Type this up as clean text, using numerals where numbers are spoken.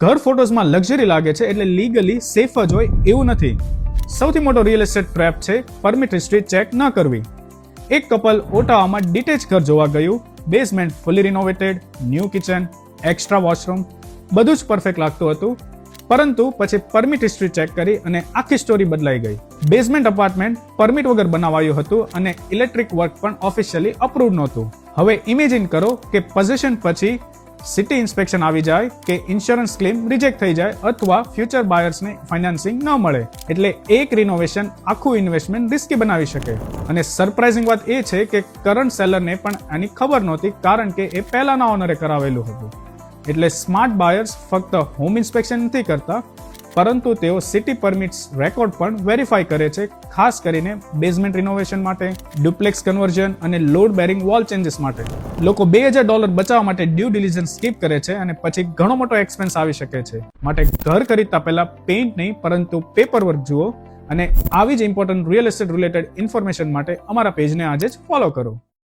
ઘર ફોટોઝમાં લક્ઝરી લાગે છે એટલે લીગલી સેફ જ હોય એવું નથી. સૌથી મોટો રિયલ એસ્ટેટ ટ્રેપ છે પરમિટ હિસ્ટ્રી ચેક ન કરવી. એક કપલ ઓટાવામાં ડિટેચ ઘર જોવા ગયું. Basement fully renovated, new kitchen, extra washroom, બધું જ પરફેક્ટ લાગતું હતું. પરંતુ પછી પરમિટ હિસ્ટ્રી ચેક કરી અને આખી સ્ટોરી બદલાઈ ગઈ. બેઝમેન્ટ અપાર્ટમેન્ટ પરમિટ વગર બનાવાયું હતું અને ઇલેક્ટ્રિક વર્ક પણ ઓફિશિયલી અપ્રૂવ નહોતું. હવે ઇમેજિન કરો કે પોઝેશન પછી સિટી ઇન્સ્પેક્શન આવી જાય કે ઇન્સ્યોરન્સ ક્લેમ રિજેક્ટ થઈ જાય અથવા ફ્યુચર બાયર્સને ફાઇનાન્સિંગ ન મળે. એટલે એક રિનોવેશન આખું ઇન્વેસ્ટમેન્ટ રિસ્કી બનાવી શકે. અને સરપ્રાઇઝિંગ વાત એ છે કે કરંટ સેલરને પણ આની ખબર નહોતી કારણ કે એ પહેલાના ઓનરે કરાવેલું હતું. એટલે સ્માર્ટ બાયર્સ ફક્ત હોમ ઇન્સ્પેક્શન નથી કરતા પરંતુ તેઓ સિટી પરમિટ્સ રેકોર્ડ પણ વેરીફાઈ કરે છે, ખાસ કરીને બેઝમેન્ટ રિનોવેશન માટે, ડુપ્લેક્સ કન્વર્ઝન અને લોડ બેરિંગ વોલ ચેન્જીસ માટે. લોકો $2000 બચાવવા માટે ડ્યુ ડિલિજન્સ સ્કીપ કરે છે અને પછી ઘણો મોટો એક્સપેન્સ આવી શકે છે. માટે ઘર ખરીદતા પહેલા પેઇન્ટ નહીં પરંતુ પેપર વર્ક જુઓ અને આવી જ important real estate related information માટે અમારા પેજને આજે જ ફોલો કરો.